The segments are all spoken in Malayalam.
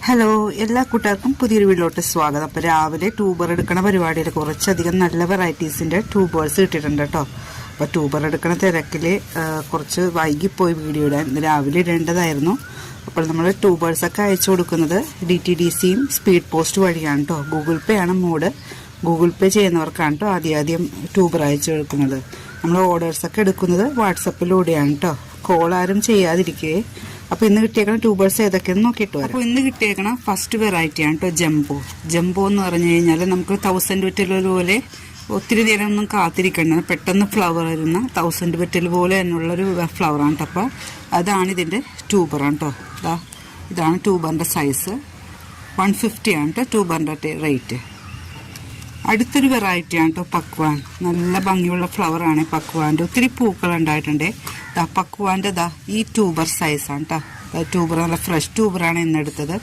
ഹലോ, എല്ലാ കൂട്ടുകാർക്കും പുതിയൊരു വീഡിയോയിലോട്ട് സ്വാഗതം. അപ്പോൾ രാവിലെ ട്യൂബർ എടുക്കണ പരിപാടിയിൽ കുറച്ചധികം നല്ല വെറൈറ്റീസിൻ്റെ ട്യൂബേഴ്സ് കിട്ടിയിട്ടുണ്ട് കേട്ടോ. അപ്പോൾ ട്യൂബർ എടുക്കണ തിരക്കിൽ കുറച്ച് വൈകിപ്പോയി വീഡിയോ ഇടാൻ. രാവിലെ ഇടേണ്ടതായിരുന്നു. അപ്പോൾ നമ്മൾ ട്യൂബേഴ്സൊക്കെ അയച്ചു കൊടുക്കുന്നത് DTDCയും സ്പീഡ് പോസ്റ്റ് വഴിയാണ് കേട്ടോ. ഗൂഗിൾ പേ ആണ് മോഡ്. ഗൂഗിൾ പേ ചെയ്യുന്നവർക്കാണ് കേട്ടോ ആദ്യം ട്യൂബർ അയച്ചു കൊടുക്കുന്നത്. നമ്മൾ ഓർഡേഴ്സൊക്കെ എടുക്കുന്നത് വാട്സപ്പിലൂടെയാണ് കേട്ടോ. കോൾ ആരും ചെയ്യാതിരിക്കുകയെ. അപ്പോൾ ഇന്ന് കിട്ടിയേക്കണ ട്യൂബേഴ്സ് ഏതൊക്കെയെന്ന് നോക്കിയിട്ട് വരാം. അപ്പോൾ ഇന്ന് കിട്ടിയേക്കണ ഫസ്റ്റ് വെറൈറ്റി ആണ് കേട്ടോ ജംബോ എന്ന് പറഞ്ഞു കഴിഞ്ഞാൽ നമുക്ക് 1000 പെറ്റൽ പോലെ ഒത്തിരി നേരം ഒന്നും കാത്തിരിക്കേണ്ടത്, പെട്ടെന്ന് ഫ്ലവർ വരുന്ന 1000 പെറ്റൽ പോലെ തന്നെയുള്ളൊരു ഫ്ലവറാണ് കേട്ടോ. അപ്പോൾ അതാണ് ഇതിൻ്റെ ട്യൂബറാണ് കേട്ടോ. ഇതാണ് ട്യൂബറിൻ്റെ സൈസ്. 150 ആണ് കേട്ടോ ട്യൂബറിൻ്റെ റേറ്റ്. അടുത്തൊരു വെറൈറ്റിയാണ് കേട്ടോ പക്വാൻ. നല്ല ഭംഗിയുള്ള ഫ്ലവറാണ് പക്വാൻ്റെ. ഒത്തിരി പൂക്കൾ ഉണ്ടായിട്ടുണ്ട്. പക്വാൻ്റെ ഈ ട്യൂബർ സൈസാണ് കേട്ടോ. ട്യൂബർ നല്ല ഫ്രഷ് ട്യൂബറാണ് ഇന്നെടുത്തത്.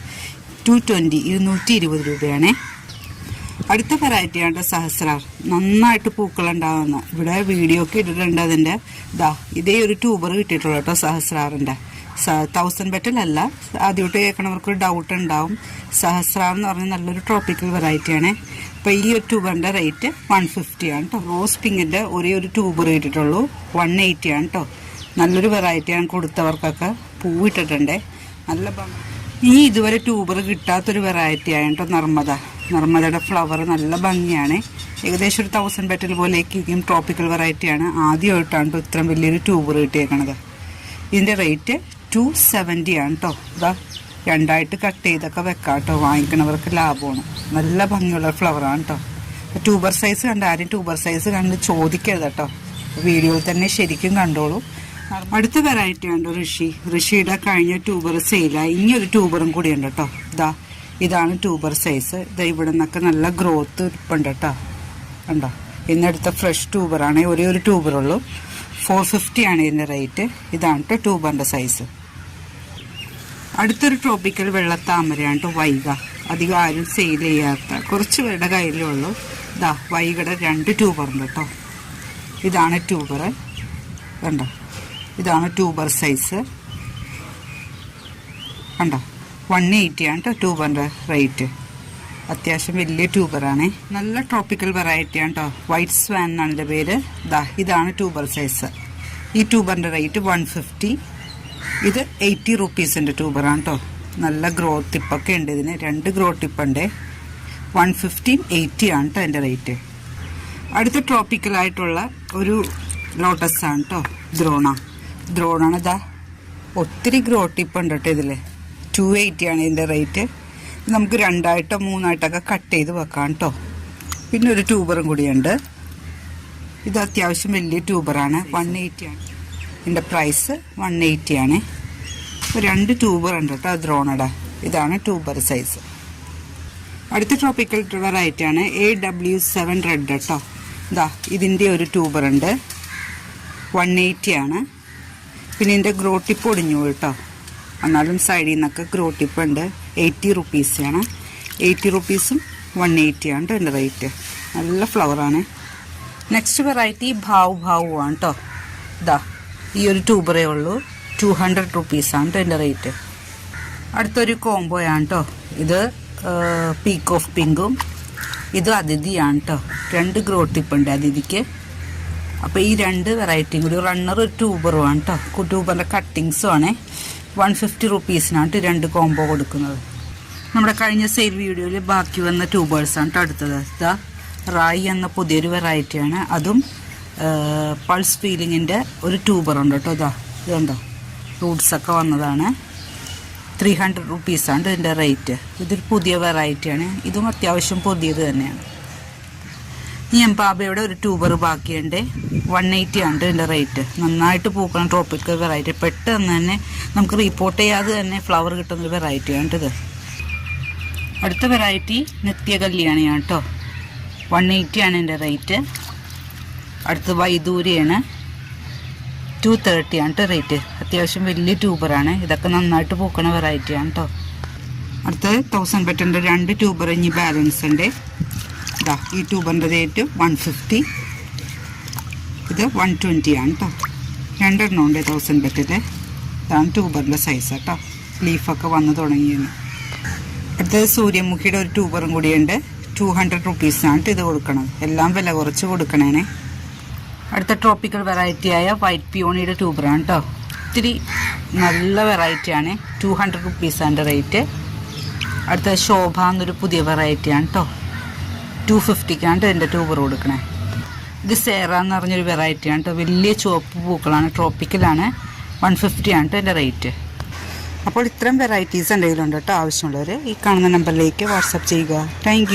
220 രൂപയാണ്. അടുത്ത വെറൈറ്റിയാണ് കേട്ടോ സഹസ്രാർ. നന്നായിട്ട് പൂക്കളുണ്ടാകുന്ന, ഇവിടെ വീഡിയോ ഒക്കെ ഇട്ടിട്ടുണ്ട് അതിൻ്റെ. ഇതേ ഒരു ട്യൂബർ കിട്ടിയിട്ടുള്ളൂ കേട്ടോ സഹസ്രാറിൻ്റെ. 1000 പെറ്റൽ അല്ല. ആദ്യമായിട്ട് കേൾക്കണവർക്കൊരു ഡൗട്ട് ഉണ്ടാവും. സഹസ്രാർ എന്ന് പറഞ്ഞാൽ നല്ലൊരു ട്രോപ്പിക്കൽ വെറൈറ്റിയാണ്. അപ്പോൾ ഈ ഒരു ട്യൂബറിൻ്റെ റേറ്റ് 150 ആണ് കേട്ടോ. റോസ് പിങ്കിൻ്റെ ഒരേ ഒരു ട്യൂബർ കിട്ടിയിട്ടുള്ളൂ. 180 ആണ് കേട്ടോ. നല്ലൊരു വെറൈറ്റിയാണ്. കൊടുത്തവർക്കൊക്കെ പൂവിട്ടിട്ടുണ്ട്. നല്ല ഭംഗി. ഈ ഇതുവരെ ട്യൂബർ കിട്ടാത്തൊരു വെറൈറ്റി ആണ് കേട്ടോ നർമ്മദയുടെ ഫ്ലവർ നല്ല ഭംഗിയാണ്. ഏകദേശം ഒരു 1000 പെറ്റൽ പോലെയൊക്കെ ട്രോപ്പിക്കൽ വെറൈറ്റിയാണ്. ആദ്യമായിട്ടാണ് കേട്ടോ ഇത്രയും വലിയൊരു ട്യൂബർ കിട്ടിയേക്കണത്. ഇതിൻ്റെ റേറ്റ് 270 ആണ് കേട്ടോ. രണ്ടായിട്ട് കട്ട് ചെയ്തൊക്കെ വെക്കാം കേട്ടോ. വാങ്ങിക്കണവർക്ക് ലാഭമാണ്. നല്ല ഭംഗിയുള്ള ഫ്ലവറാണ് കേട്ടോ. ട്യൂബർ സൈസ് കണ്ട് ആരും ട്യൂബർ സൈസ് കണ്ട് ചോദിക്കരുത് കേട്ടോ. വീഡിയോയിൽ തന്നെ ശരിക്കും കണ്ടോളൂ. അടുത്ത വെറൈറ്റി ഉണ്ട് ഋഷിയുടെ കഴിഞ്ഞ ട്യൂബർ സെയിലായി. ഇനിയൊരു ട്യൂബറും കൂടി ഉണ്ട് കേട്ടോ. ഇതാണ് ട്യൂബർ സൈസ്. ഇവിടെ നിന്നൊക്കെ നല്ല ഗ്രോത്ത് ഇരിപ്പുണ്ട് കേട്ടോ. കണ്ടോ, ഇന്നെടുത്ത ഫ്രഷ് ട്യൂബറാണ്. ഒരേ ഒരു ട്യൂബറുള്ളൂ. 450 ആണ് ഇതിൻ്റെ റേറ്റ്. ഇതാണ് കേട്ടോ ട്യൂബറിൻ്റെ സൈസ്. അടുത്തൊരു ട്രോപ്പിക്കൽ വെള്ളത്താമരയാണ് കേട്ടോ വൈഗ. അധികം ആരും സെയിൽ ചെയ്യാത്ത കുറച്ച് പേരുടെ കയ്യിലുള്ളൂ. വൈഗയുടെ 2 ട്യൂബറുണ്ട് കേട്ടോ. ഇതാണ് ട്യൂബർ. കണ്ടോ, ഇതാണ് ട്യൂബർ സൈസ്. കണ്ടോ, 180 ആണ് കേട്ടോ ട്യൂബറിൻ്റെ റേറ്റ്. അത്യാവശ്യം വലിയ ട്യൂബറാണ്. നല്ല ട്രോപ്പിക്കൽ വെറൈറ്റിയാണ് കേട്ടോ. വൈറ്റ് സ്വാൻ എന്നാണ് ഇതിൻ്റെ പേര്. ഇതാണ് ട്യൂബർ സൈസ്. ഈ ട്യൂബറിൻ്റെ റേറ്റ് 150. ഇത് 80 റുപ്പീസിൻ്റെ ട്യൂബറാണ് കേട്ടോ. നല്ല ഗ്രോത്ത് ടിപ്പൊക്കെ ഉണ്ട് ഇതിന്. 2 ഗ്രോത്ത് ടിപ്പുണ്ട്. 150 80 ആണ് കേട്ടോ എൻ്റെ റേറ്റ്. അടുത്ത ട്രോപ്പിക്കലായിട്ടുള്ള ഒരു ലോട്ടസ് ആണ് കേട്ടോ. ദ്രോണാണ്. ഒത്തിരി ഗ്രോത്ത് ടിപ്പ് ഉണ്ട് കേട്ടോ ഇതിൽ. 280 ആണ് ഇതിൻ്റെ റേറ്റ്. നമുക്ക് 2ആയിട്ടോ 3ആയിട്ടൊക്കെ കട്ട് ചെയ്ത് വെക്കാം കേട്ടോ. പിന്നെ ഒരു ട്യൂബറും കൂടിയുണ്ട്. ഇത് അത്യാവശ്യം വലിയ ട്യൂബറാണ്. 180 ആണ് ഇതിൻ്റെ പ്രൈസ്. 180 ആണ്. 2 ട്യൂബർ ഉണ്ട് കേട്ടോ ദ്രോണയുടെ. ഇതാണ് ട്യൂബർ സൈസ്. അടുത്ത ട്രോപ്പിക്കൽ വെറൈറ്റി ആണ് AW7 റെഡ് കേട്ടോ. ഇതിൻ്റെ ഒരു ട്യൂബർ ഉണ്ട്. 180 ആണ്. പിന്നെ ഇതിൻ്റെ ഗ്രോ ടിപ്പ് ഒടിഞ്ഞു കേട്ടോ. എന്നാലും സൈഡിൽ നിന്നൊക്കെ ഗ്രോ ടിപ്പ് ഉണ്ട്. 80 റുപ്പീസാണ്. 80 റുപ്പീസും 180 ആണ് കേട്ടോ എൻ്റെ റേറ്റ്. നല്ല ഫ്ലവറാണ്. നെക്സ്റ്റ് വെറൈറ്റി ഭാവു ആണ് കേട്ടോ. ഈ ഒരു ട്യൂബറേ ഉള്ളൂ. 200 റുപ്പീസാണ് കേട്ടോ എൻ്റെ റേറ്റ്. അടുത്തൊരു കോംബോയാണ് കേട്ടോ. ഇത് പീക്ക് ഓഫ് പിങ്കും ഇത് അതിഥിയാണ് കേട്ടോ. 2 ഗ്രോ ടിപ്പ് ഉണ്ട് അതിഥിക്ക്. അപ്പോൾ ഈ 2 വെറൈറ്റിയും കൂടി റണ്ണർ ഒരു ട്യൂബറും ആണ് കേട്ടോ. ട്യൂബറിൻ്റെ കട്ടിങ്സും ആണ്. 150 റുപ്പീസിനാണ് 2 കോംബോ കൊടുക്കുന്നത്. നമ്മുടെ കഴിഞ്ഞ സെയിൽ വീഡിയോയിൽ ബാക്കി വന്ന ട്യൂബേഴ്സാണ് കേട്ടോ അടുത്തത്. റായി എന്ന പുതിയൊരു വെറൈറ്റിയാണ്. അതും പൾസ് ഫീലിങ്ങിൻ്റെ ഒരു ട്യൂബറുണ്ട് കേട്ടോ. ഇതുണ്ടോ, റൂട്ട്സൊക്കെ വന്നതാണ്. 300 റുപ്പീസാണ് ഇതിൻ്റെ റേറ്റ്. ഇതൊരു പുതിയ വെറൈറ്റിയാണ്. ഇതും അത്യാവശ്യം പുതിയത് തന്നെയാണ്. ഈ എംപാബയുടെ ഒരു ട്യൂബർ ബാക്കിയുണ്ട്. 180 ആണ് ഇതിൻ്റെ റേറ്റ്. നന്നായിട്ട് പൂക്കണം ട്രോപ്പിക്കൽ വെറൈറ്റി. പെട്ടെന്ന് തന്നെ നമുക്ക് റിപ്പോർട്ട് ചെയ്യാതെ തന്നെ ഫ്ലവർ കിട്ടുന്നൊരു വെറൈറ്റിയാണ് ഇത്. അടുത്ത വെറൈറ്റി നിത്യകല്യാണിയാണ് കേട്ടോ. 180 ആണ് ഇതിൻ്റെ റേറ്റ്. അടുത്ത് വൈദൂരിയാണ്. 230 ആണ് കേട്ടോ റേറ്റ്. അത്യാവശ്യം വലിയ ട്യൂബറാണ്. ഇതൊക്കെ നന്നായിട്ട് പൂക്കണ വെറൈറ്റിയാണ് കേട്ടോ. അടുത്തത് 1000 പെറ്റലിൻ്റെ 2 ട്യൂബർ ഇനി ബാലൻസ് ഉണ്ട്. ഈ ട്യൂബറിൻ്റെ റേറ്റ് 150. ഇത് 120 ആണ് കേട്ടോ. 2 എണ്ണം ഉണ്ട് 1000 പെറ്റൽ. ഇതാണ് ട്യൂബറിൻ്റെ സൈസ് കേട്ടോ. ലീഫൊക്കെ വന്ന് തുടങ്ങിയത്. ഇത് സൂര്യമുഖിയുടെ ഒരു ട്യൂബറും കൂടിയുണ്ട്. 200 റുപ്പീസാണ് ഇത് കൊടുക്കണം. എല്ലാം വില കുറച്ച് കൊടുക്കണേ. അടുത്ത ട്രോപ്പിക്കൽ വെറൈറ്റിയായ വൈറ്റ് പിയോണിയുടെ ട്യൂബറാണ് കേട്ടോ. ഒത്തിരി നല്ല വെറൈറ്റിയാണ്. 200 റുപ്പീസാണ് റേറ്റ്. അടുത്ത ശോഭ എന്നൊരു പുതിയ വെറൈറ്റിയാണ് കേട്ടോ. 250ക്കാണ് ഇതിൻ്റെ ട്യൂബർ കൊടുക്കണേ. ഇത് സേറ എന്ന് പറഞ്ഞൊരു വെറൈറ്റിയാണ് കേട്ടോ. വലിയ ചുവപ്പ് പൂക്കളാണ്. ട്രോപ്പിക്കലാണ്. 150ആണ് കേട്ടോ ഇതിൻ്റെ റേറ്റ്. അപ്പോൾ ഇത്രയും വെറൈറ്റീസ് എന്തെങ്കിലും ഉണ്ട് കേട്ടോ. ആവശ്യമുള്ളവർ ഈ കാണുന്ന നമ്പറിലേക്ക് വാട്സപ്പ് ചെയ്യുക. താങ്ക്